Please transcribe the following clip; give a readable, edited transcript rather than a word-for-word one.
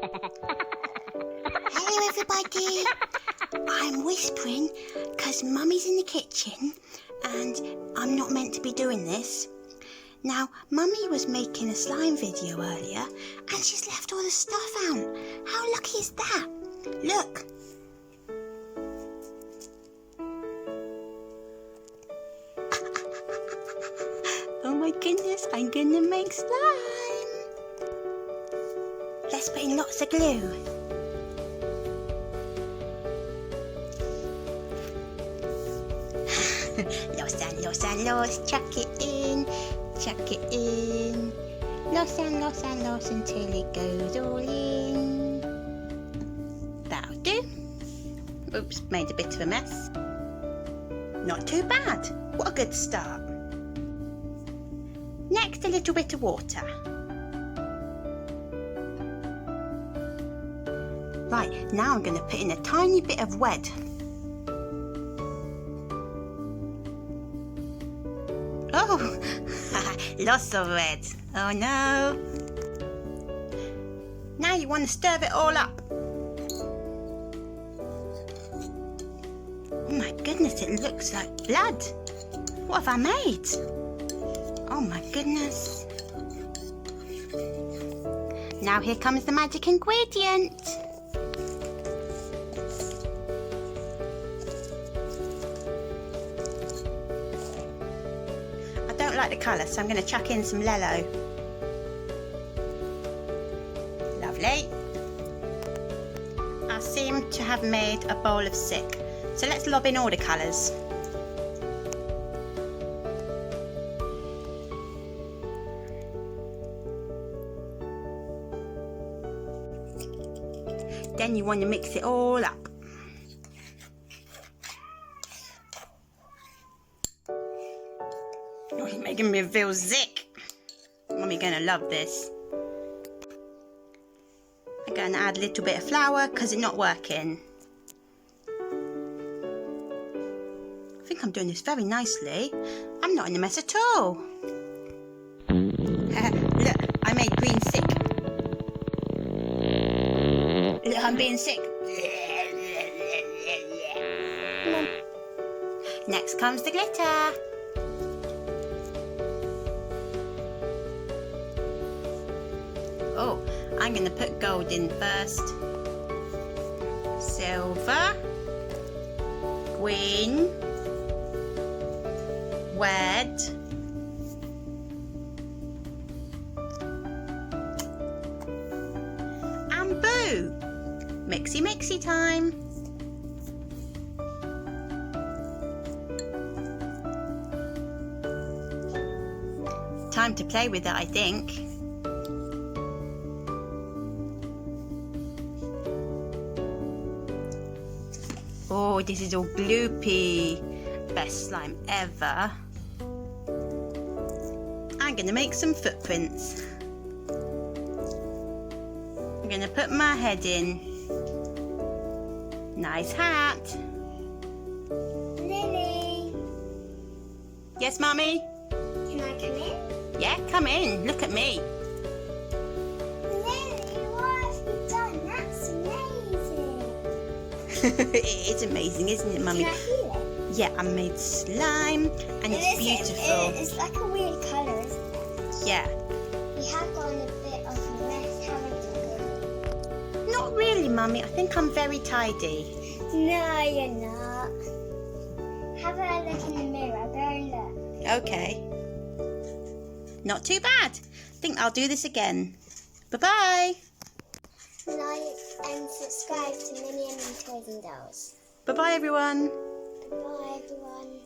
Hello everybody. I'm whispering because Mummy's in the kitchen and I'm not meant to be doing this. Now, Mummy was making a slime video earlier and she's left all the stuff out. How lucky is that? Look. Oh my goodness, I'm gonna make slime. Let's put in lots of glue. Lots and lots, chuck it in, lots and lots until it goes all in. That'll do. Oops, made a bit of a mess. Not too bad. What a good start. Next, a little bit of water. Right, now I'm going to put in a tiny bit of red. Oh, lots of red. Oh no. Now you want to stir it all up. Oh my goodness, it looks like blood. What have I made? Oh my goodness. Now here comes the magic ingredient. I don't like the colour, so I'm going to chuck in some Lello. Lovely. I seem to have made a bowl of sick, so let's lob in all the colours. Then you want to mix it all up. Oh, you're making me feel sick. Mummy's gonna love this. I'm gonna add a little bit of flour because it's not working. I think I'm doing this very nicely. I'm not in a mess at all. Look, I made green sick. Look, I'm being sick. Next comes the glitter. Oh, I'm going to put gold in first. Silver. Green. Red. And boo! Mixy time. Time to play with it, I think. Oh, this is all gloopy. Best slime ever. I'm going to make some footprints. I'm going to put my head in. Nice hat. Lily. Yes, Mummy? Can I come in? Yeah, come in. Look at me. Lily, what have you done? That's amazing. It is amazing, isn't it, Mummy? Can I feel it? Yeah, I made slime and it's beautiful. It's like a weird colour, isn't it? Yeah. We have gone a bit of a mess, haven't we? Not really, Mummy. I think I'm very tidy. No, you're not. Have a look in the mirror. Go and look. Okay. Not too bad. Think I'll do this again. Bye-bye. Like and subscribe to Minnie and Toys and Dolls. Bye-bye, everyone. Bye, everyone.